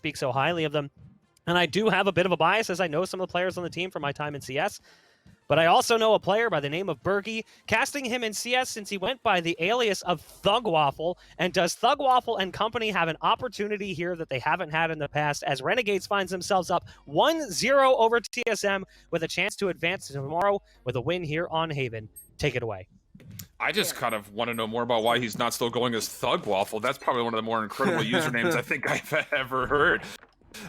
speak so highly of them. And I do have a bit of a bias, as I know some of the players on the team from my time in CS. But I also know a player by the name of Berghy, casting him in CS since he went by the alias of Thugwaffle. And does Thugwaffle and company have an opportunity here that they haven't had in the past, as Renegades finds themselves up 1-0 over TSM with a chance to advance tomorrow with a win here on Haven? Take it away. I just kind of want to know more about why he's not still going as Thugwaffle. That's probably one of the more incredible usernames I think I've ever heard.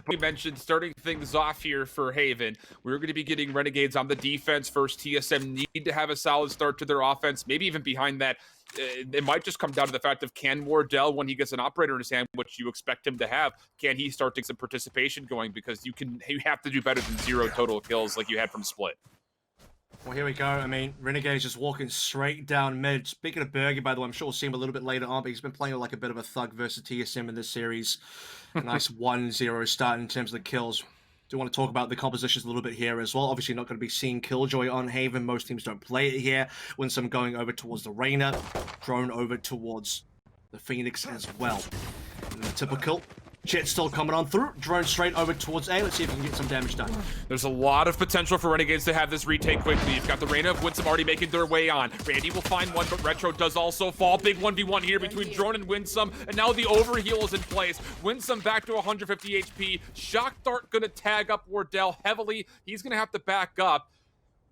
We mentioned starting things off here for Haven. We're going to be getting Renegades on the defense first. TSM need to have a solid start to their offense. Maybe even behind that, it might just come down to the fact of, can Wardell, when he gets an operator in his hand, which you expect him to have, can he start to get some participation going? Because you have to do better than 0 total kills like you had from Split. Well, here we go. I mean, Renegade's just walking straight down mid. Speaking of Berghy, by the way, I'm sure we'll see him a little bit later on, but he's been playing like a bit of a thug versus TSM in this series. A nice 1-0 start in terms of the kills. Do want to talk about the compositions a little bit here as well. Obviously not going to be seeing Killjoy on Haven. Most teams don't play it here. Winsum going over towards the Reyna. Drone over towards the Phoenix as well. And the typical Jett still coming on through. Drone straight over towards A. Let's see if we can get some damage done. There's a lot of potential for Renegades to have this retake quickly. You've got the Reyna of Winsum already making their way on. Randy will find one, but Retro does also fall. Big 1v1 here between Drone and Winsum, and now the overheal is in place. Winsum back to 150 HP. Shock Dart gonna tag up Wardell heavily. He's gonna have to back up.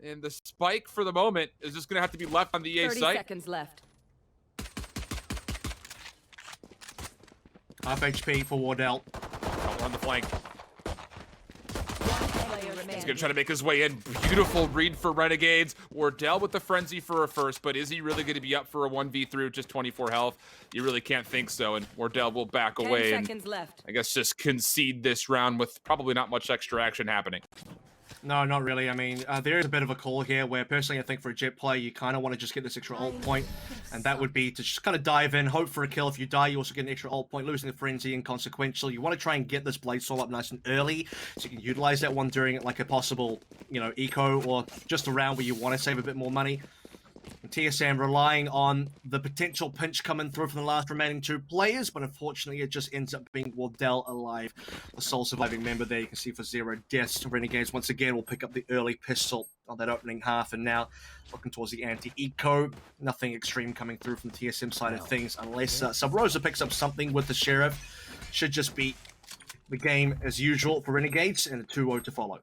And the spike for the moment is just gonna have to be left on the EA 30 site. seconds left. Half HP for Wardell. On the flank. He's gonna try to make his way in. Beautiful read for Renegades. Wardell with the frenzy for a first, but is he really gonna be up for a 1v3 with just 24 health? You really can't think so, and Wardell will back away 10 and seconds left. I guess just concede this round with probably not much extra action happening. No, not really. I mean, there is a bit of a call here where personally I think for a Jett player, you kind of want to just get this extra ult point, and that would be to just kind of dive in, hope for a kill. If you die, you also get an extra ult point, losing the frenzy inconsequential. You want to try and get this Blade Soul up nice and early, so you can utilize that one during like a possible, you know, eco, or just a round where you want to save a bit more money. And TSM relying on the potential pinch coming through from the last remaining 2 players, but unfortunately it just ends up being Wardell alive, the sole surviving member there. You can see for 0 deaths. Renegades once again will pick up the early pistol on that opening half, and now looking towards the anti-eco. Nothing extreme coming through from the TSM side of things, unless Subroza picks up something with the Sheriff. Should just be the game as usual for Renegades, and a 2-0 to follow.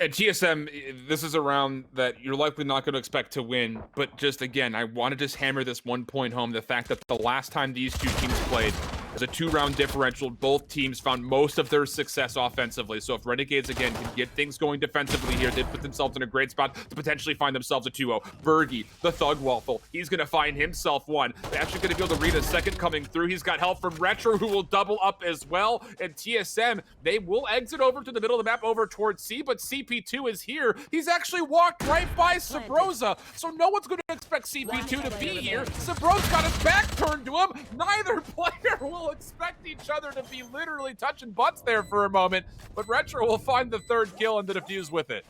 At TSM, this is a round that you're likely not going to expect to win, but just again, I want to just hammer this 1 point home, the fact that the last time these 2 teams played was a 2-round differential. Both teams found most of their success offensively, so if Renegades again can get things going defensively here, they put themselves in a great spot to potentially find themselves a 2-0. Berghy, the Thugwaffle, he's going to find himself one. They're actually going to be able to read a second coming through. He's got help from Retro, who will double up as well, and TSM, they will exit over to the middle of the map over towards C, but CP2 is here. He's actually walked right by Subroza, so no one's going to expect CP2 to be here. Subroza got his back turned to him. Neither player will expect each other to be literally touching butts there for a moment, but Retro will find the 3rd kill and the defuse with it.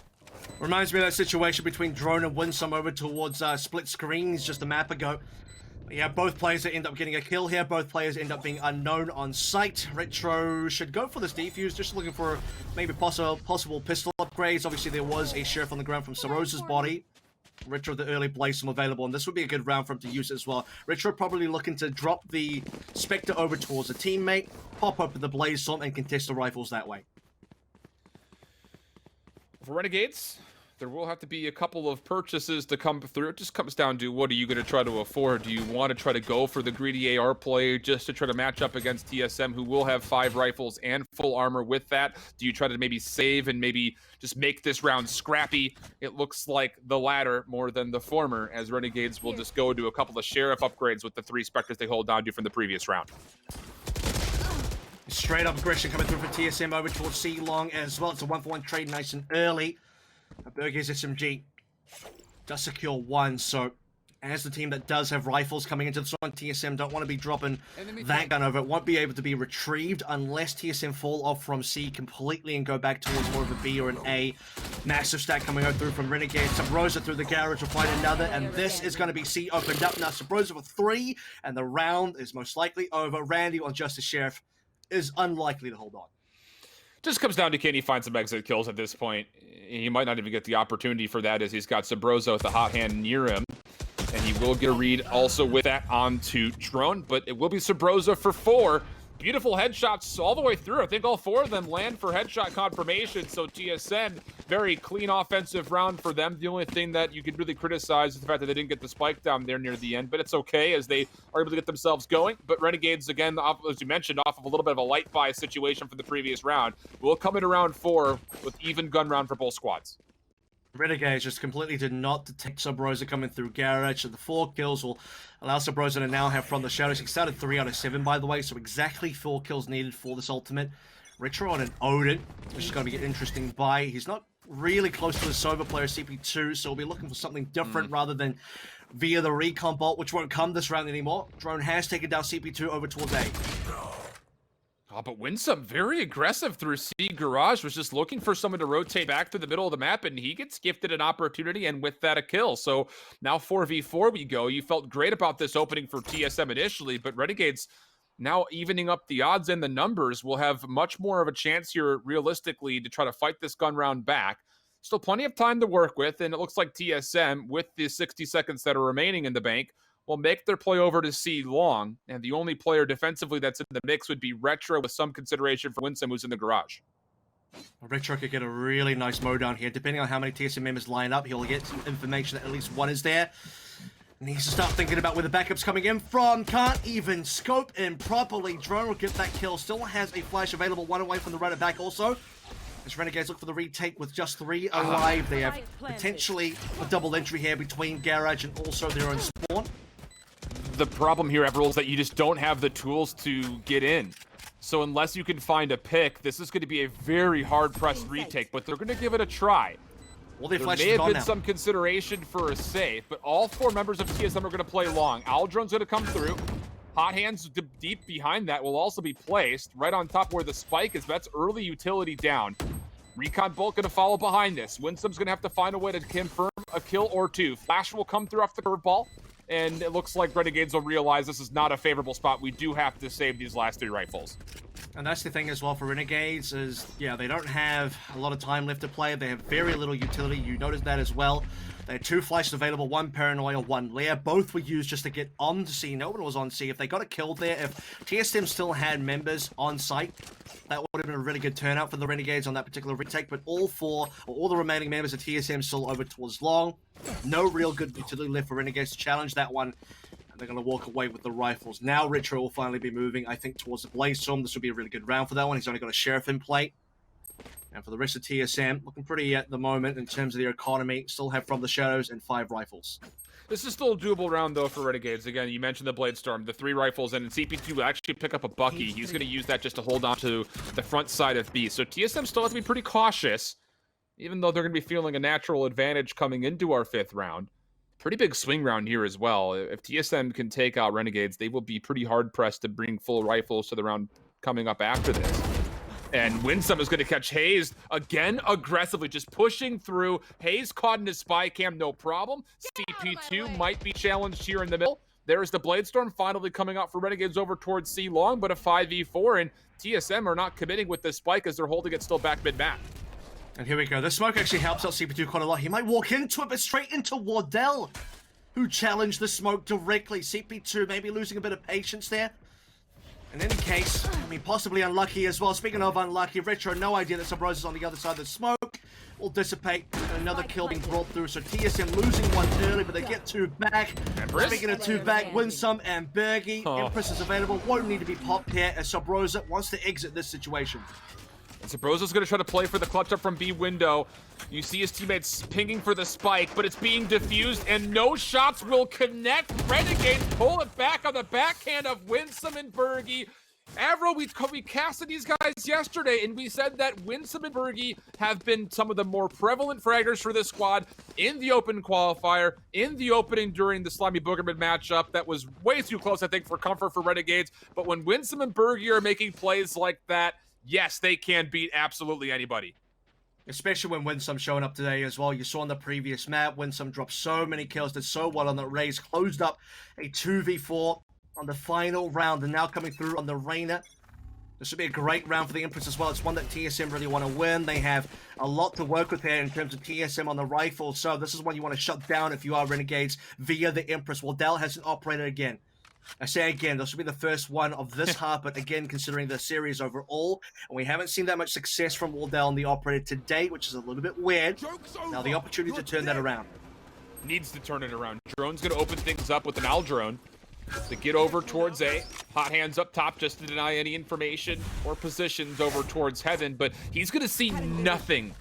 Reminds me of that situation between Drone and Winsum over towards split screens just a map ago. Yeah, both players that end up getting a kill here. Both players end up being unknown on site. Retro should go for this defuse, just looking for maybe possible pistol upgrades. Obviously, there was a Sheriff on the ground from Subroza's body. Retro, the early Blazestorm available, and this would be a good round for him to use as well. Retro probably looking to drop the Spectre over towards a teammate, pop up with the Blazestorm, and contest the rifles that way. For Renegades, there will have to be a couple of purchases to come through. It just comes down to, what are you going to try to afford? Do you want to try to go for the greedy AR play just to try to match up against TSM, who will have 5 rifles and full armor with that? Do you try to maybe save and maybe just make this round scrappy? It looks like the latter more than the former, as Renegades will just go to a couple of Sheriff upgrades with the 3 Spectres they hold on to from the previous round. Straight up aggression coming through for TSM over towards C-Long as well. It's a 1-for-1 trade nice and early. Berghy's SMG does secure 1, so as the team that does have rifles coming into this one, TSM don't want to be dropping that gun over. It won't be able to be retrieved unless TSM fall off from C completely and go back towards more of a B or an A. Massive stack coming out through from Renegades. Subroza through the garage will find another, and this is going to be C opened up now. Subroza for 3, and the round is most likely over. Randy on Justice Sheriff is unlikely to hold on. Just comes down to can he find some exit kills at this point. He might not even get the opportunity for that as he's got Subroza with the hot hand near him. And he will get a read also with that onto Drone, but it will be Subroza for 4. Beautiful headshots all the way through. I think all 4 of them land for headshot confirmation. So TSM, very clean offensive round for them. The only thing that you could really criticize is the fact that they didn't get the spike down there near the end, but it's okay as they are able to get themselves going. But Renegades, again, as you mentioned, off of a little bit of a light buy situation from the previous round, will come in round 4 with even gun round for both squads. Renegades just completely did not detect Subroza coming through Garage, so the 4 kills will allow Subroza to now have From the Shadows. He started 3 out of 7, by the way, so exactly 4 kills needed for this ultimate. Retro on an Odin, which is going to be an interesting buy. He's not really close to the Sova player CP2, so we'll be looking for something different rather than via the recon bolt, which won't come this round anymore. Drone has taken down CP2 over towards A. Oh, but Winsum, very aggressive through C Garage, was just looking for someone to rotate back to the middle of the map, and he gets gifted an opportunity, and with that, a kill. So now 4v4 we go. You felt great about this opening for TSM initially, but Renegades now evening up the odds and the numbers will have much more of a chance here, realistically, to try to fight this gun round back. Still plenty of time to work with, and it looks like TSM, with the 60 seconds that are remaining in the bank, will make their play over to C long, and the only player defensively that's in the mix would be Retro with some consideration for Winsum, who's in the garage. Retro could get a really nice mow down here. Depending on how many TSM members line up, he'll get some information that at least one is there. Needs to start thinking about where the backup's coming in from. Can't even scope in properly. Drone will get that kill. Still has a flash available, one away from the right back also. As Renegades look for the retake with just 3 alive. They have potentially a double entry here between Garage and also their own spawn. The problem here, Everall, is that you just don't have the tools to get in. So unless you can find a pick, this is going to be a very hard-pressed retake, but they're going to give it a try. Well, there may have been some consideration for a safe, but all 4 members of TSM are going to play long. Aldron's going to come through. Hot hands deep behind that will also be placed right on top where the spike is. That's early utility down. Recon Bolt going to follow behind this. Winsum's going to have to find a way to confirm a kill or 2. Flash will come through off the curveball. And it looks like Renegades will realize this is not a favorable spot. We do have to save these last 3 rifles. And that's the thing as well for Renegades is, yeah, they don't have a lot of time left to play. They have very little utility. You noticed that as well. They had 2 flashes available, 1 Paranoia, 1 Lair. Both were used just to get on to C. No one was on C. If they got a kill there, if TSM still had members on site, that would have been a really good turnout for the Renegades on that particular retake. But all the remaining members of TSM still over towards long. No real good utility left for Renegades to challenge that one. And they're going to walk away with the rifles. Now Retro will finally be moving, I think, towards the Winsum. This will be a really good round for that one. He's only got a Sheriff in play. And for the rest of TSM, looking pretty at the moment in terms of their economy. Still have From the Shadows and 5 rifles. This is still a doable round, though, for Renegades. Again, you mentioned the Bladestorm, the 3 rifles, and CP2 will actually pick up a Bucky. He's going to use that just to hold on to the front side of B. So TSM still has to be pretty cautious, even though they're going to be feeling a natural advantage coming into our 5th round. Pretty big swing round here as well. If TSM can take out Renegades, they will be pretty hard-pressed to bring full rifles to the round coming up after this. And Winsum is going to catch Hazed again aggressively, just pushing through. Hazed caught in his spy cam, no problem. CP2 might be challenged here in the middle. There's the Bladestorm finally coming out for Renegades over towards C long, but a 5v4, and TSM are not committing with this spike as they're holding it still back mid-map. And here we go. The smoke actually helps out CP2 quite a lot. He might walk into it, but straight into Wardell, who challenged the smoke directly. CP2 maybe losing a bit of patience there. In any case, I mean, possibly unlucky as well. Speaking of unlucky, Retro, no idea that Subroza's on the other side of the smoke. Will dissipate, and another kill being brought through. So TSM losing 1 early, but they get 2 back. Empress? Speaking of 2 back, Winsum and Berghy. Empress is available. Won't need to be popped here as Subroza wants to exit this situation. And Subroza's going to try to play for the clutch up from B window. You see his teammates pinging for the spike, but it's being diffused, and no shots will connect. Renegades pull it back on the backhand of Winsum and Berghy. Avro, we casted these guys yesterday, and we said that Winsum and Berghy have been some of the more prevalent fraggers for this squad in the open qualifier, in the opening during the Slimy Boogerman matchup. That was way too close, I think, for comfort for Renegades. But when Winsum and Berghy are making plays like that, yes, they can beat absolutely anybody. Especially when Winsum showing up today as well. You saw on the previous map, Winsum dropped so many kills, did so well on that race, closed up a 2v4 on the final round, and now coming through on the Reyna. This would be a great round for the Empress as well. It's one that TSM really want to win. They have a lot to work with here in terms of TSM on the rifle. So this is one you want to shut down if you are Renegades via the Empress. Wardell hasn't operated again. I say again, this will be the first one of this half, but again, considering the series overall, and we haven't seen that much success from Wardell on the operator to date, which is a little bit weird. Now the opportunity to turn that around. Needs to turn it around. Drone's going to open things up with an Al drone to get over towards A. Hot hands up top just to deny any information or positions over towards Heaven, but he's going to see nothing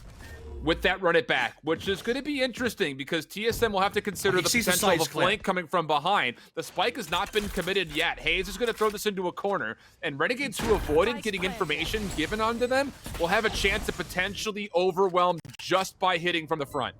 with that run it back, which is going to be interesting because TSM will have to consider the potential of a flank coming from behind. The spike has not been committed yet. Hazed is going to throw this into a corner, and Renegades who avoided getting information given onto them will have a chance to potentially overwhelm just by hitting from the front.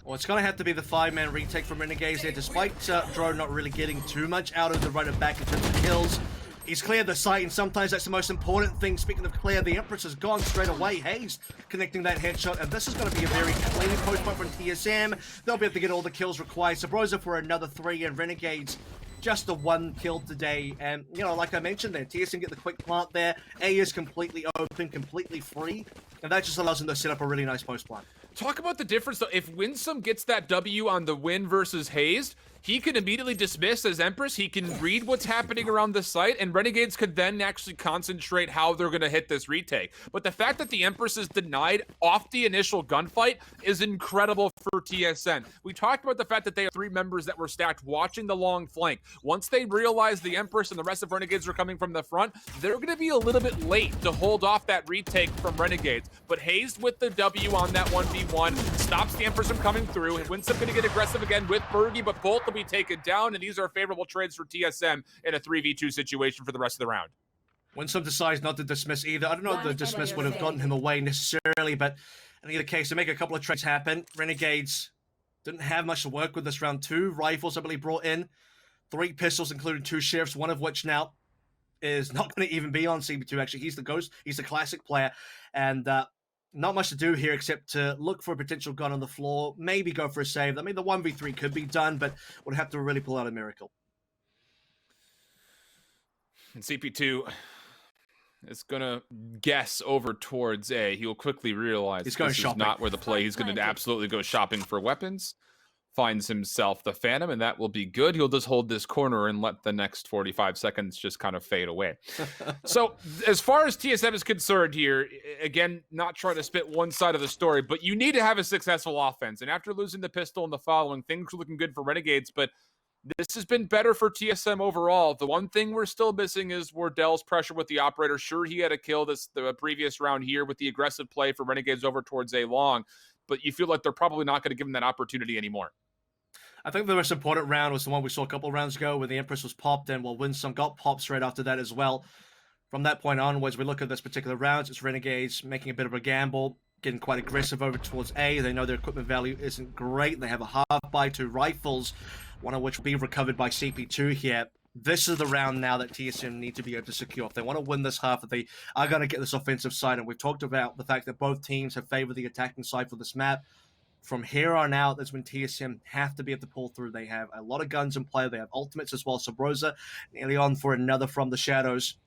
Well, it's going to have to be the 5-man retake from Renegades there, despite Drone not really getting too much out of the run it back in terms of kills. He's cleared the site, and sometimes that's the most important thing. Speaking of clear, the Empress has gone straight away. Hazed connecting that headshot, and this is going to be a very clean post point from TSM. They'll be able to get all the kills required. Subroza for another 3, and Renegades just the 1 kill today. And, you know, like I mentioned there, TSM get the quick plant there. A is completely open, completely free, and that just allows them to set up a really nice post plant. Talk about the difference, though. If Winsum gets that W on the win versus Hazed, he can immediately dismiss as Empress. He can read what's happening around the site, and Renegades could then actually concentrate how they're going to hit this retake. But the fact that the Empress is denied off the initial gunfight is incredible for TSM. We talked about the fact that they have 3 members that were stacked watching the long flank. Once they realize the Empress and the rest of Renegades are coming from the front, they're going to be a little bit late to hold off that retake from Renegades. But Hazed with the W on that 1v1 stops the Empress from coming through. And Winsum going to get aggressive again with Berghy, but both will be taken down, and these are favorable trades for TSM in a 3v2 situation for the rest of the round. Winsum decides not to dismiss either. I don't know if the dismiss would have gotten him away necessarily, but in either case, they make a couple of trades happen. Renegades didn't have much to work with this round. 2 rifles, I believe, brought in. 3 pistols, including 2 sheriffs, one of which now is not going to even be on CB2, actually. He's the ghost. He's the classic player, and not much to do here except to look for a potential gun on the floor, maybe go for a save. I mean, the 1v3 could be done, but would have to really pull out a miracle. And CP2 is going to guess over towards A. He'll quickly realize this is not where the play. He's going to absolutely go shopping for weapons. Finds himself the Phantom, and that will be good. He'll just hold this corner and let the next 45 seconds just kind of fade away. So as far as TSM is concerned here, again, not trying to spit one side of the story, but you need to have a successful offense. And after losing the pistol and the following, things are looking good for Renegades, but this has been better for TSM overall. The one thing we're still missing is Wardell's pressure with the operator. Sure, he had a kill the previous round here with the aggressive play for Renegades over towards A long, but you feel like they're probably not going to give him that opportunity anymore. I think the most important round was the one we saw a couple of rounds ago when the Empress was popped and Winsum got popped straight after that as well. From that point onwards, we look at this particular round, it's Renegades making a bit of a gamble, getting quite aggressive over towards A. They know their equipment value isn't great. They have a half-buy 2 rifles, one of which will be recovered by CP2 here. This is the round now that TSM need to be able to secure. If they want to win this half, if they are going to get this offensive side, and we've talked about the fact that both teams have favored the attacking side for this map. From here on out, that's when TSM have to be able to pull through. They have a lot of guns in play. They have ultimates as well. Subroza nearly on for another from the shadows.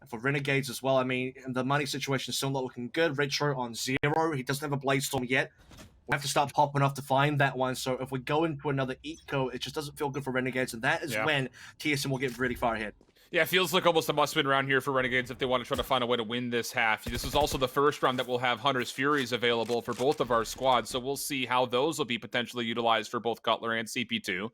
And for Renegades as well, I mean, the money situation is still not looking good. Retro on 0. He doesn't have a Bladestorm yet. We have to start popping off to find that one. So if we go into another eco, it just doesn't feel good for Renegades. And that is when TSM will get really far ahead. Yeah, it feels like almost a must-win round here for Renegades if they want to try to find a way to win this half. This is also the first round that will have Hunter's Furies available for both of our squads, so we'll see how those will be potentially utilized for both Cutler and CP2.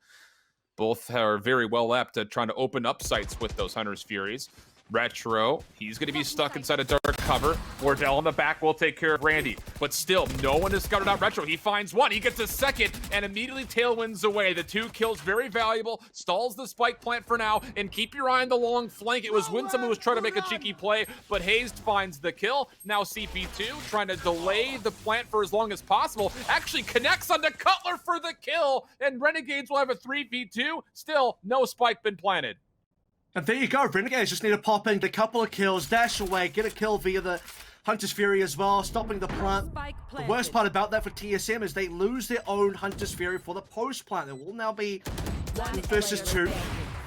Both are very well apt at trying to open up sites with those Hunter's Furies. Retro, he's going to be stuck inside a dark cover. Wardell in the back will take care of Randy. But still, no one has scouted out Retro. He finds one. He gets a second and immediately tailwinds away. The 2 kills, very valuable. Stalls the spike plant for now. And keep your eye on the long flank. It was Winsum who was trying to make a cheeky play, but Hazed finds the kill. Now CP2 trying to delay the plant for as long as possible. Actually connects onto Cutler for the kill. And Renegades will have a 3v2. Still, no spike been planted. And there you go, Renegades just need to pop in, get a couple of kills, dash away, get a kill via the Hunter's Fury as well, stopping the plant. The worst part about that for TSM is they lose their own Hunter's Fury for the post plant. There will now be 1 versus 2.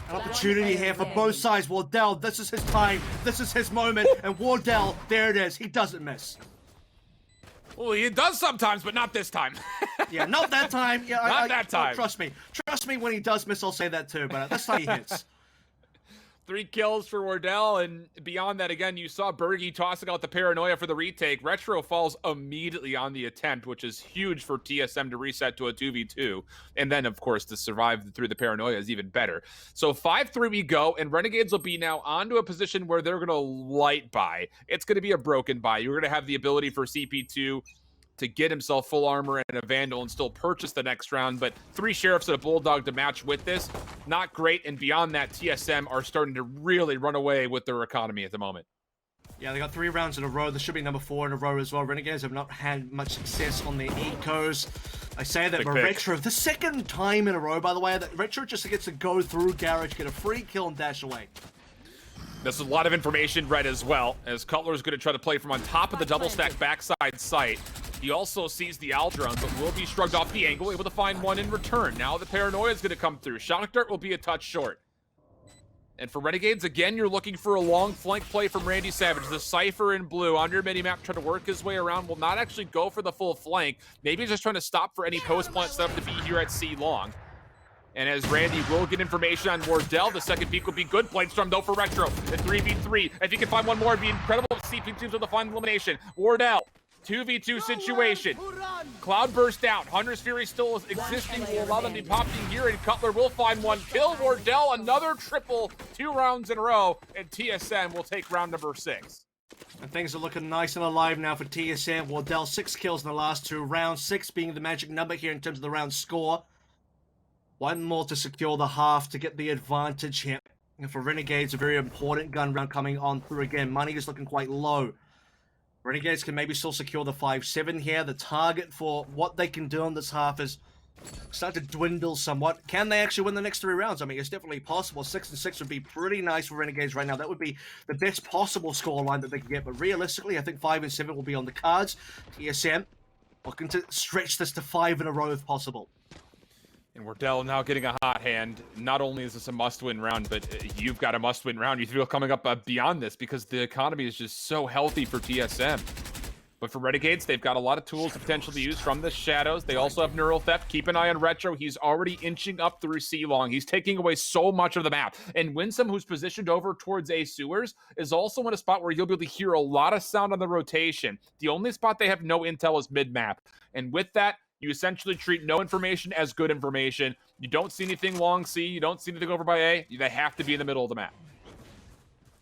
An opportunity here for both sides. Wardell, this is his time. This is his moment. And Wardell, there it is. He doesn't miss. Well, he does sometimes, but not this time. Yeah, not that time. Yeah, Not that time. Trust me. Trust me, when he does miss, I'll say that too. But this time he hits. 3 kills for Wardell, and beyond that, again, you saw Berghy tossing out the paranoia for the retake. Retro falls immediately on the attempt, which is huge for TSM to reset to a 2v2. And then, of course, to survive through the paranoia is even better. So 5-3 we go, and Renegades will be now onto a position where they're going to light buy. It's going to be a broken buy. You're going to have the ability for CP2 to get himself full armor and a Vandal and still purchase the next round, but 3 Sheriffs and a Bulldog to match with this, not great, and beyond that, TSM are starting to really run away with their economy at the moment. Yeah, they got 3 rounds in a row. This should be number 4 in a row as well. Renegades have not had much success on their ecos. I say that, but Retro, the second time in a row, by the way, that Retro just gets to go through Garage, get a free kill, and dash away. This is a lot of information read as well, as Cutler is going to try to play from on top of the double stack backside site. He also sees the Aldron, but will be shrugged off the angle, able to find one in return. Now the paranoia is going to come through. Shock Dart will be a touch short. And for Renegades, again, you're looking for a long flank play from randyySavage. The Cypher in blue on your minimap trying to work his way around, will not actually go for the full flank. Maybe he's just trying to stop for any post plant setup to be here at C long. And as Randy will get information on Wardell, the second peek will be good. Bladestorm though for Retro. The 3v3. If he can find one more, it'd be incredible if CP teams with the final elimination. Wardell, 2v2 situation. Cloudburst down. Hunter's Fury still is existing. Will allow them to be popping here, and Cutler will find one kill. Wardell, another triple, 2 rounds in a row, and TSM will take round number 6. And things are looking nice and alive now for TSM. Wardell, 6 kills in the last 2 rounds, 6 being the magic number here in terms of the round score. 1 more to secure the half to get the advantage here. And for Renegades, a very important gun round coming on through again. Money is looking quite low. Renegades can maybe still secure the 5-7 here. The target for what they can do on this half is start to dwindle somewhat. Can they actually win the next 3 rounds? I mean, it's definitely possible. 6-6 would be pretty nice for Renegades right now. That would be the best possible scoreline that they can get. But realistically, I think 5-7 will be on the cards. TSM looking to stretch this to 5 in a row if possible. And Wardell now getting a hot hand. Not only is this a must-win round, but you've got a must-win round. You feel coming up beyond this because the economy is just so healthy for TSM. But for Renegades, they've got a lot of tools to potentially use from the shadows. They also have Neural Theft. Keep an eye on Retro. He's already inching up through C-Long. He's taking away so much of the map. And Winsum, who's positioned over towards A sewers, is also in a spot where you'll be able to hear a lot of sound on the rotation. The only spot they have no intel is mid-map. And with that, you essentially treat no information as good information. You don't see anything long C. You don't see anything over by A. They have to be in the middle of the map.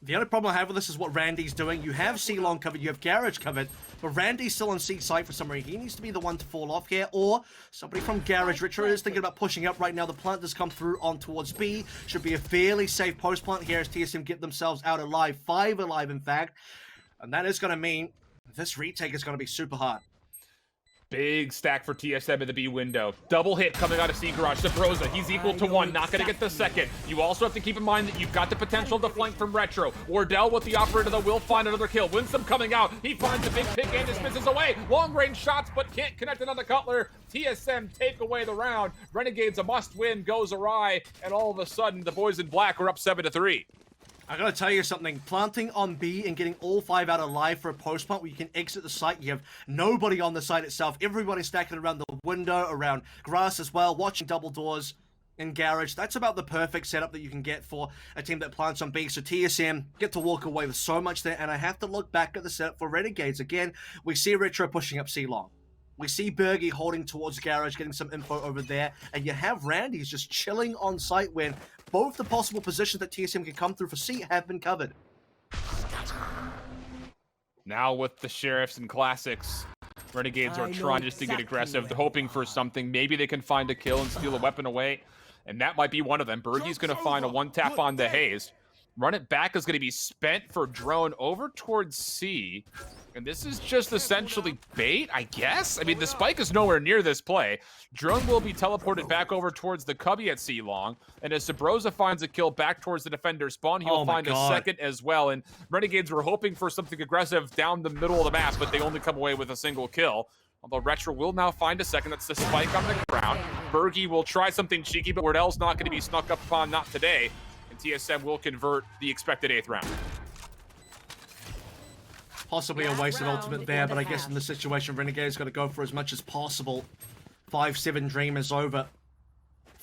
The only problem I have with this is what Randy's doing. You have C-Long covered, you have Garage covered, but Randy's still on C site for some reason. He needs to be the one to fall off here, or somebody from Garage. Retro is thinking about pushing up right now. The plant does come through on towards B. Should be a fairly safe post plant here as TSM get themselves out alive. 5 alive, in fact. And that is going to mean this retake is going to be super hard. Big stack for TSM in the B window. Double hit coming out of C Garage. Subroza, he's equal to 1. Not going to get the second. You also have to keep in mind that you've got the potential to flank from Retro. Wardell with the operator, though, will find another kill. Winsum coming out. He finds a big pick and dismisses away. Long range shots, but can't connect it on the Cutler. TSM take away the round. Renegades, a must win, goes awry. And all of a sudden, the boys in black are up 7-3. I gotta tell you something, planting on B and getting all 5 out alive for a post plant where you can exit the site, you have nobody on the site itself, everybody stacking around the window, around grass as well, watching double doors in Garage. That's about the perfect setup that you can get for a team that plants on B. So TSM get to walk away with so much there, and I have to look back at the setup for Renegades. Again, we see Retro pushing up C-Long. We see Berghy holding towards Garage, getting some info over there, and you have Randy's just chilling on site when both the possible positions that TSM can come through for C have been covered. Now with the Sheriffs and Classics, Renegades are trying just to get aggressive. They're hoping for something. Maybe they can find a kill and steal a weapon away, and that might be one of them. Berghy's going to find a 1-tap on the hazed. Run it back is going to be spent for drone over towards C. And this is just essentially bait, I guess? I mean, the spike is nowhere near this play. Drone will be teleported back over towards the cubby at C-Long. And as Subroza finds a kill back towards the defender spawn, he'll find a second as well. And Renegades were hoping for something aggressive down the middle of the map, but they only come away with a single kill. Although Retro will now find a second. That's the spike on the ground. Berghy will try something cheeky, but Wardell's not going to be snuck up upon, not today. TSM will convert the expected 8th round. Possibly a wasted ultimate there, but I guess in this situation, Renegade's got to go for as much as possible. 5-7 Dream is over.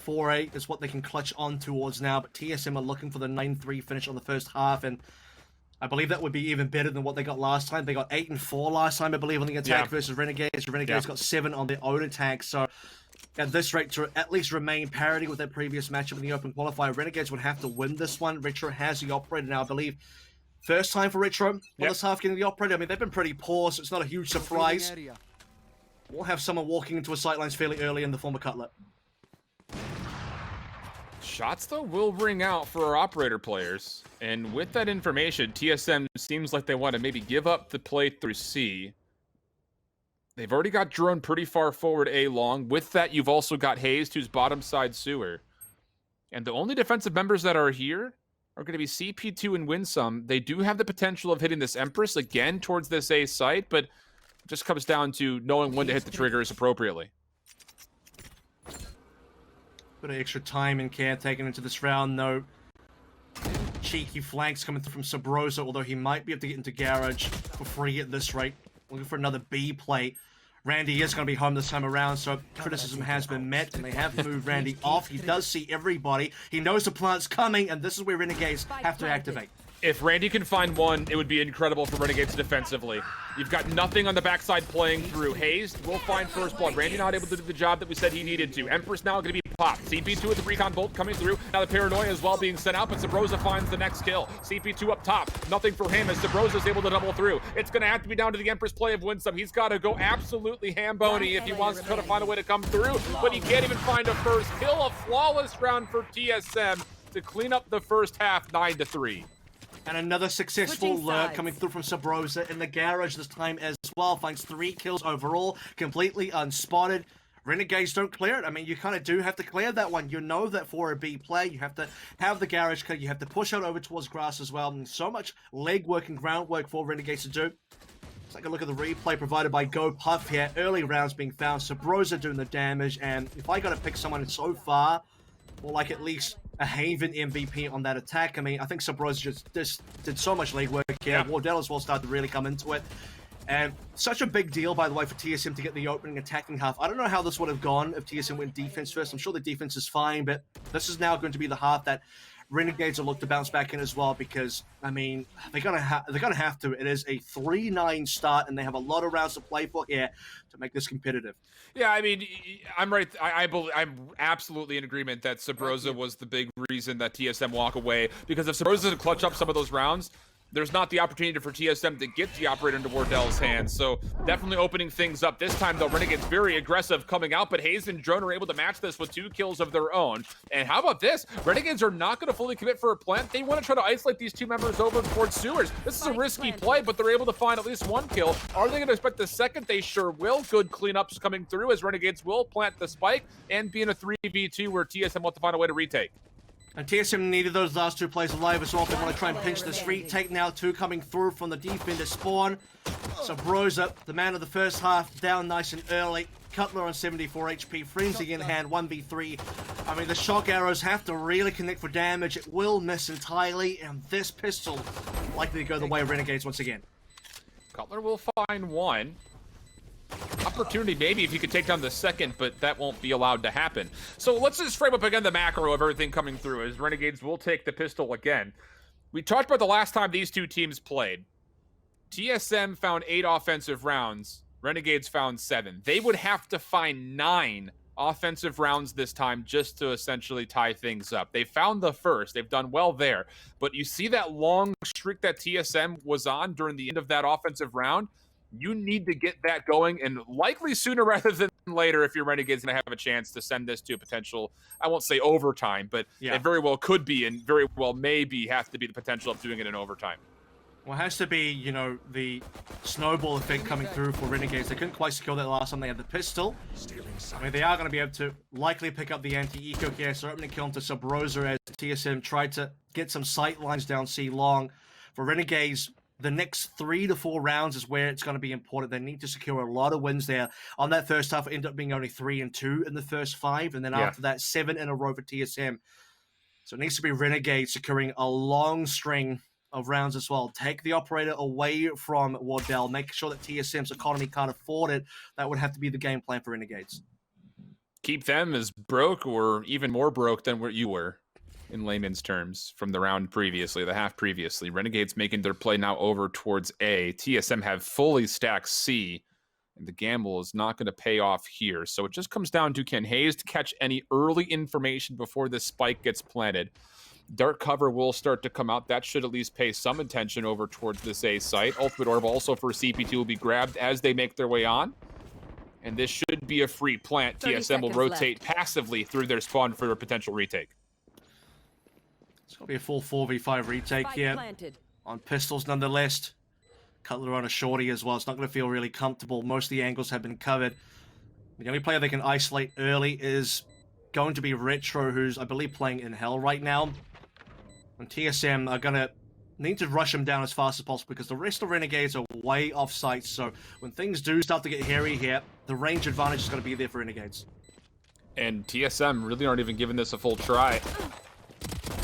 4-8 is what they can clutch on towards now, but TSM are looking for the 9-3 finish on the first half, and I believe that would be even better than what they got last time. They got 8-4 last time, I believe, on the attack versus Renegades. Renegades got 7 on their own attack, so at this rate, to at least remain parity with their previous matchup in the open qualifier, Renegades would have to win this one. Retro has the operator now, I believe. First time for Retro on this half getting the operator. I mean, they've been pretty poor, so it's not a huge surprise. We'll have someone walking into a sightlines fairly early in the form of Cutler. Shots, though, will ring out for our operator players. And with that information, TSM seems like they want to maybe give up the play through C. They've already got drone pretty far forward A long. With that, you've also got Hazed, who's bottom side sewer. And the only defensive members that are here are going to be CP2 and Winsum. They do have the potential of hitting this Empress again towards this A site, but it just comes down to knowing when to hit the triggers appropriately. Bit of extra time and care taken into this round. No cheeky flanks coming through from Subroza, although he might be able to get into Garage for free at this rate. Looking for another B play. Randy is going to be home this time around, so criticism has been met, and they have moved Randy off. He does see everybody. He knows the plant's coming, and this is where Renegades have to activate. If Randy can find one, it would be incredible for Renegades defensively. You've got nothing on the backside playing through. Hazed will find first blood. Randy not able to do the job that we said he needed to. Empress now going to be popped. CP2 with the recon bolt coming through. Now the paranoia as well being sent out, but Subroza finds the next kill. CP2 up top. Nothing for him as Subroza is able to double through. It's going to have to be down to the Empress play of Winsum. He's got to go absolutely ham-bony if he wants to try to find a way to come through, but he can't even find a first kill. A flawless round for TSM to clean up the first half, 9-3. And another successful lurk coming through from Subroza in the Garage this time as well. Finds 3 kills overall, completely unspotted. Renegades don't clear it. I mean, you kind of do have to clear that one. You know that for a B play, you have to have the Garage clear. You have to push out over towards grass as well. And so much legwork and groundwork for Renegades to do. Let's take a look at the replay provided by Go Puff here. Early rounds being found. Subroza doing the damage. And if I got to pick someone so far, or like at least a Haven MVP on that attack. I mean, I think Subroza just did so much legwork here. Wardell as well started to really come into it. And such a big deal, by the way, for TSM to get the opening attacking half. I don't know how this would have gone if TSM went defense first. I'm sure the defense is fine, but this is now going to be the half that Renegades will look to bounce back in as well, because, I mean, they're gonna have to. It is a 3-9 start, and they have a lot of rounds to play for here to make this competitive. Yeah, I mean, I'm right. I'm absolutely in agreement that Subroza was the big reason that TSM walk away, because if Subroza doesn't clutch up some of those rounds, there's not the opportunity for TSM to get the operator into Wardell's hands. So definitely opening things up. This time, though, Renegades very aggressive coming out, but Hazed and Drone are able to match this with 2 kills of their own. And how about this? Renegades are not going to fully commit for a plant. They want to try to isolate these 2 members over towards sewers. This is a risky play, but they're able to find at least 1 kill. Are they going to expect the second? They sure will. Good cleanups coming through as Renegades will plant the spike and be in a 3v2 where TSM will have to find a way to retake. And TSM needed those last 2 plays alive as well. They want to try and pinch this retake now. 2 coming through from the defender spawn. Subroza, the man of the first half, down nice and early. Cutler on 74 HP, Frenzy in hand, 1v3. I mean, the shock arrows have to really connect for damage. It will miss entirely, and this pistol likely to go the way of Renegades once again. Cutler will find 1. Opportunity maybe if you could take down the second, but that won't be allowed to happen. So let's just frame up again the macro of everything coming through as Renegades will take the pistol again. We talked about the last time these 2 teams played. TSM found 8 offensive rounds. Renegades found 7. They would have to find 9 offensive rounds this time just to essentially tie things up. They found the first. They've done well there. But you see that long streak that TSM was on during the end of that offensive round? You need to get that going, and likely sooner rather than later if your Renegades going to have a chance to send this to a potential, I won't say overtime, but it very well could be and very well maybe have to be the potential of doing it in overtime. Well, it has to be, you know, the snowball effect coming through for Renegades. They couldn't quite secure that last time they had the pistol. I mean, they are going to be able to likely pick up the anti-eco here, so opening kill into Subroza as TSM tried to get some sight lines down C long. For Renegades, the next 3 to 4 rounds is where it's going to be important. They need to secure a lot of wins there. On that first half, it ended up being only 3-2 in the first 5, and then after that, 7 in a row for TSM. So it needs to be Renegades securing a long string of rounds as well. Take the operator away from Wardell. Make sure that TSM's economy can't afford it. That would have to be the game plan for Renegades. Keep them as broke or even more broke than what you were, in layman's terms, from the round previously, the half previously. Renegades making their play now over towards A. TSM have fully stacked C, and the gamble is not going to pay off here. So it just comes down to, can hazed catch any early information before this spike gets planted? Dark cover will start to come out. That should at least pay some attention over towards this A site. Ultimate Orb also for CP2 will be grabbed as they make their way on. And this should be a free plant. TSM will rotate passively through their spawn for a potential retake. It's going to be a full 4v5 retake here. On pistols nonetheless. Cutler on a shorty as well. It's not going to feel really comfortable. Most of the angles have been covered. The only player they can isolate early is going to be Retro, who's, I believe, playing in Hell right now. And TSM are going to need to rush him down as fast as possible because the rest of Renegades are way off site. So when things do start to get hairy here, the range advantage is going to be there for Renegades. And TSM really aren't even giving this a full try.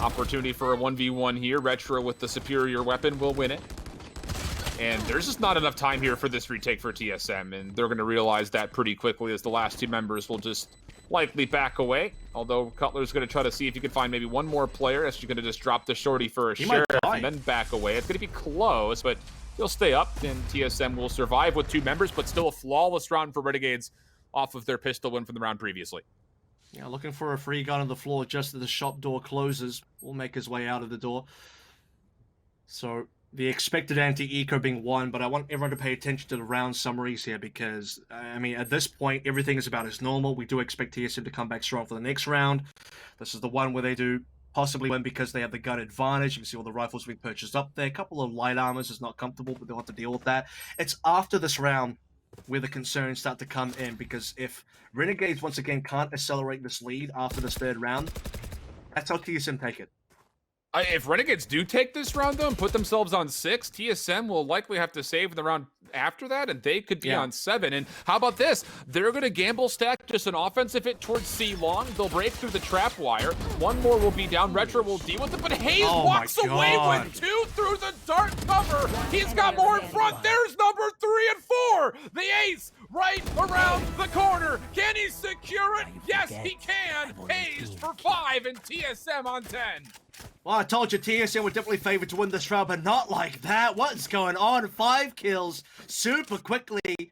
Opportunity for a 1v1 here. Retro with the superior weapon will win it. And there's just not enough time here for this retake for TSM, and they're going to realize that pretty quickly as the last two members will just likely back away. Although Cutler's going to try to see if he can find maybe one more player, as you're going to just drop the shorty for a sheriff and then back away. It's going to be close, but he'll stay up, and TSM will survive with two members, but still a flawless round for Renegades off of their pistol win from the round previously. Yeah, looking for a free gun on the floor just as the shop door closes. Will make his way out of the door. So the expected anti-eco being one, but I want everyone to pay attention to the round summaries here because, I mean, at this point, everything is about as normal. We do expect TSM to come back strong for the next round. This is the one where they do possibly win because they have the gun advantage. You can see all the rifles being purchased up there. A couple of light armors is not comfortable, but they'll have to deal with that. It's after this round where the concerns start to come in because if Renegades, once again, can't accelerate this lead after this third round, that's how TSM take it. If Renegades do take this round, though, and put themselves on 6, TSM will likely have to save in the round after that, and they could be on 7. And how about this? They're going to gamble stack just an offensive hit towards C long. They'll break through the trap wire. One more will be down. Retro will deal with it, but hazed walks away with 2 through the dark cover. He's got more in front. There's number 3 and 4. The ace right around the corner. Can he secure it? Yes, he can. Hazed for 5 and TSM on 10. Well, I told you TSM were definitely favored to win this round, but not like that. What's going on? 5 kills super quickly. And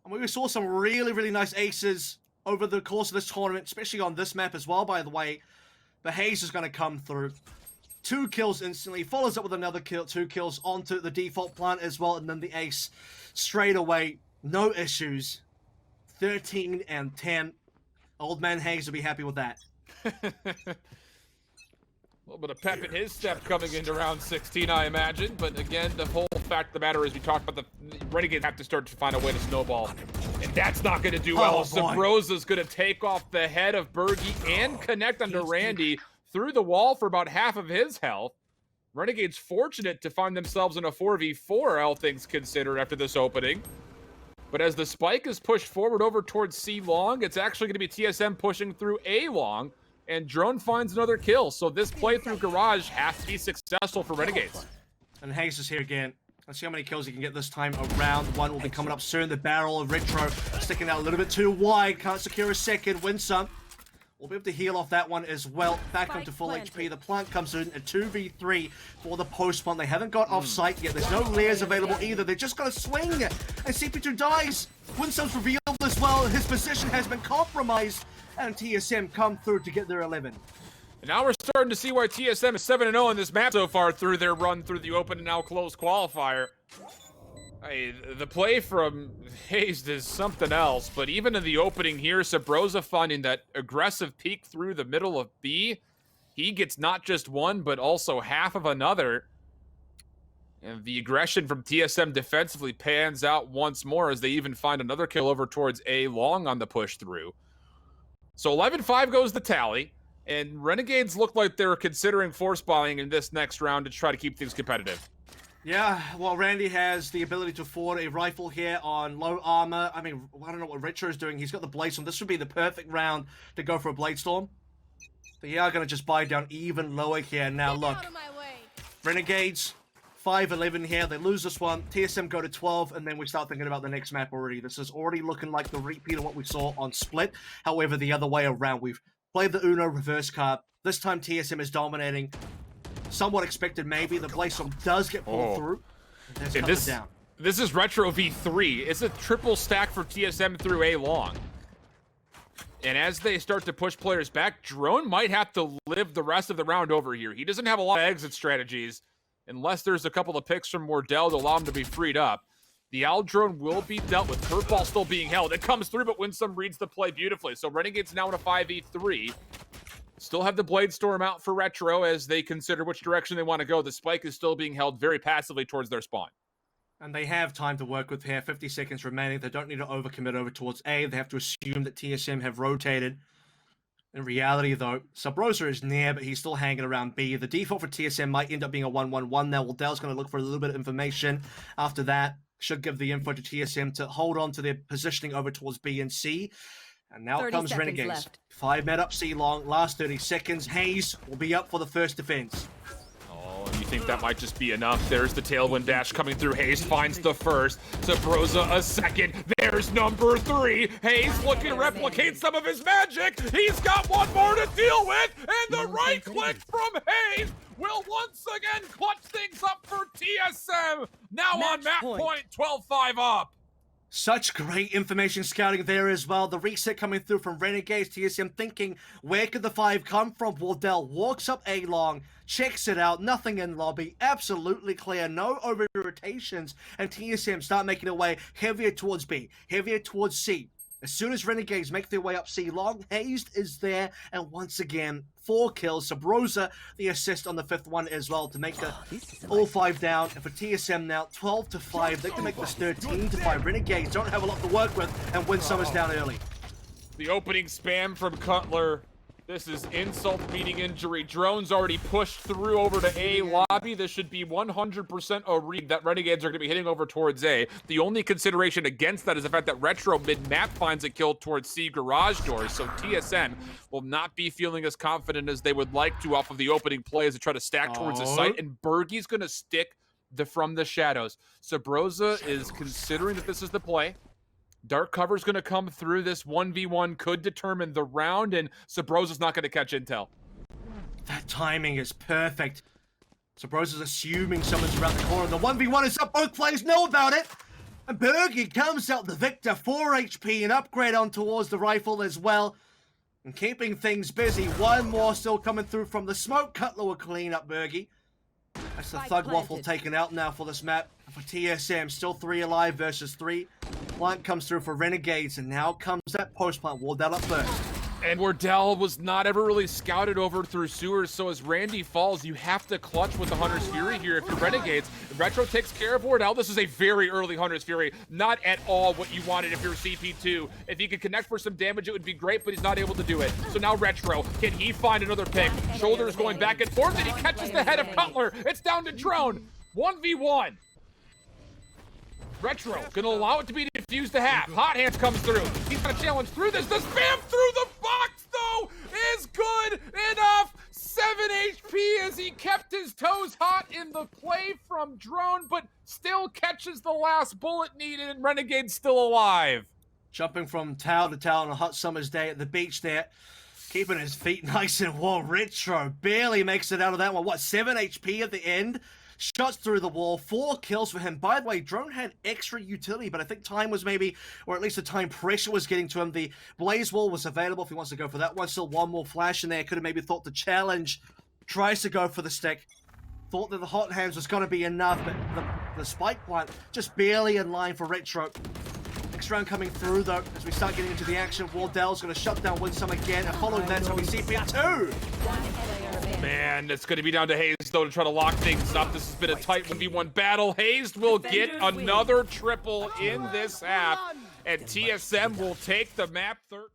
we saw some really, really nice aces over the course of this tournament, especially on this map as well, by the way. But hazed is going to come through. 2 kills instantly, follows up with another kill, 2 kills onto the default plant as well, and then the ace straight away. No issues. 13 and 10. Old man hazed will be happy with that. A little bit of pep in his step coming into round 16, I imagine. But again, the whole fact of the matter is we talked about the Renegades have to start to find a way to snowball. And that's not going to do well. Subroza's going to take off the head of Berghy and connect onto Randy through the wall for about half of his health. Renegades fortunate to find themselves in a 4v4, all things considered, after this opening. But as the spike is pushed forward over towards C long, it's actually going to be TSM pushing through A long. And Drone finds another kill, so this playthrough garage has to be successful for Renegades. And hazed is here again. Let's see how many kills he can get this time around. One will be coming up soon. The barrel of Retro sticking out a little bit too wide. Can't secure a second. Winsum will be able to heal off that one as well. Back onto full HP. The plant comes in at 2v3 for the post plant. They haven't got off site yet. There's no layers available either. They just got to swing. And CP2 dies. Winsum's revealed as well. His position has been compromised. And TSM come through to get their 11. And now we're starting to see why TSM is 7-0 in this map so far through their run through the open and now closed qualifier. The play from hazed is something else, but even in the opening here, Subroza finding that aggressive peek through the middle of B. He gets not just one, but also half of another. And the aggression from TSM defensively pans out once more as they even find another kill over towards A long on the push through. So 11-5 goes the tally, and Renegades look like they're considering force buying in this next round to try to keep things competitive. Yeah, well, Randy has the ability to afford a rifle here on low armor. I mean, I don't know what Retro's doing. He's got the Blade Storm. This would be the perfect round to go for a Blade Storm. They are going to just buy down even lower here. Now look, Renegades, 5-11 here. They lose this one. TSM go to 12, and then we start thinking about the next map already. This is already looking like the repeat of what we saw on Split. However, the other way around. We've played the Uno reverse card. This time TSM is dominating. Somewhat expected, maybe. The Blazestorm does get pulled through. And this is Retro v3. It's a triple stack for TSM through A long. And as they start to push players back, Drone might have to live the rest of the round over here. He doesn't have a lot of exit strategies unless there's a couple of picks from Wardell to allow him to be freed up. The Owl Drone will be dealt with. Curveball still being held. It comes through, but Winsum reads the play beautifully. So Renegades now in a 5v3. Still have the Blade Storm out for Retro as they consider which direction they want to go. The Spike is still being held very passively towards their spawn. And they have time to work with here. 50 seconds remaining. They don't need to overcommit over towards A. They have to assume that TSM have rotated. In reality, though, Subroza is near, but he's still hanging around B. The default for TSM might end up being a 1-1-1 now. Wardell's going to look for a little bit of information. After that, should give the info to TSM to hold on to their positioning over towards B and C. And now comes Renegades. Left. 5 men up C long, last 30 seconds. Hazed will be up for the first defense. Oh, and you think that might just be enough. There's the tailwind dash coming through. Hazed finds the first. Subroza a second. There's number 3. Hazed looking to replicate some of his magic. He's got one more to deal with. And the right click from Hazed will once again clutch things up for TSM. Now on map point, 12-5 up. Such great information scouting there as well. The reset coming through from Renegades. TSM thinking, where could the 5 come from? Wardell walks up A long, checks it out, nothing in lobby, absolutely clear, no over rotations, and TSM start making their way heavier towards B, heavier towards C. As soon as Renegades make their way up C long, Hazed is there, and once again, 4 kills. Subroza, the assist on the 5th one as well to make the all 5 down. And for TSM now, 12-5. They can make this 13-5. Renegades don't have a lot to work with, and Winsum is down early. The opening spam from Cutler. This is insult meeting injury. Drone's already pushed through over to A lobby. This should be 100% a read that Renegades are going to be hitting over towards A. The only consideration against that is the fact that Retro mid-map finds a kill towards C garage doors, so TSM will not be feeling as confident as they would like to off of the opening play as they try to stack towards the site, and Berghy's going to stick from the shadows. Subroza is considering that this is the play. Dark cover's going to come through. This 1v1 could determine the round, and Subroza's not going to catch intel. That timing is perfect. Subroza's assuming someone's around the corner. The 1v1 is up. Both players know about it. And Berghy comes out the victor. 4 HP, an upgrade on towards the rifle as well. And keeping things busy. One more still coming through from the smoke. Cutler will clean up Berghy. That's the Thug Waffle taken out now for this map. For TSM, still 3 alive versus 3. Plant comes through for Renegades, and now comes that post-plant. Wardell up first. And Wardell was not ever really scouted over through sewers, so as Randy falls, you have to clutch with the Hunter's Fury here if you're Renegades. Retro takes care of Wardell. This is a very early Hunter's Fury. Not at all what you wanted if you're CP2. If he could connect for some damage, it would be great, but he's not able to do it. So now Retro, can he find another pick? Shoulders going back and forth, and he catches the head of Cutler. It's down to Drone. 1v1. Retro gonna allow it to be diffused to half. Hot Hands comes through. He's gonna challenge through this. The spam through the box, though, is good enough. 7 HP as he kept his toes hot in the play from Drone, but still catches the last bullet needed, and Renegade's still alive. Jumping from tower to tower on a hot summer's day at the beach there. Keeping his feet nice and warm. Retro barely makes it out of that one. What, 7 HP at the end? Shots through the wall, 4 kills for him. By the way, Drone had extra utility, but I think time was maybe, or at least the time pressure was getting to him. The Blaze Wall was available if he wants to go for that one. Still one more flash in there. Could have maybe thought the challenge. Tries to go for the stick. Thought that the Hot Hands was going to be enough, but the Spike Plant just barely in line for Retro. Next round coming through, though, as we start getting into the action. Wardell's going to shut down Winsum again, and following that's going to be CP2. Man, it's going to be down to Hazed, though, to try to lock things up. This has been a tight 1v1 battle. Hazed will get another triple in this half, and TSM will take the map 13.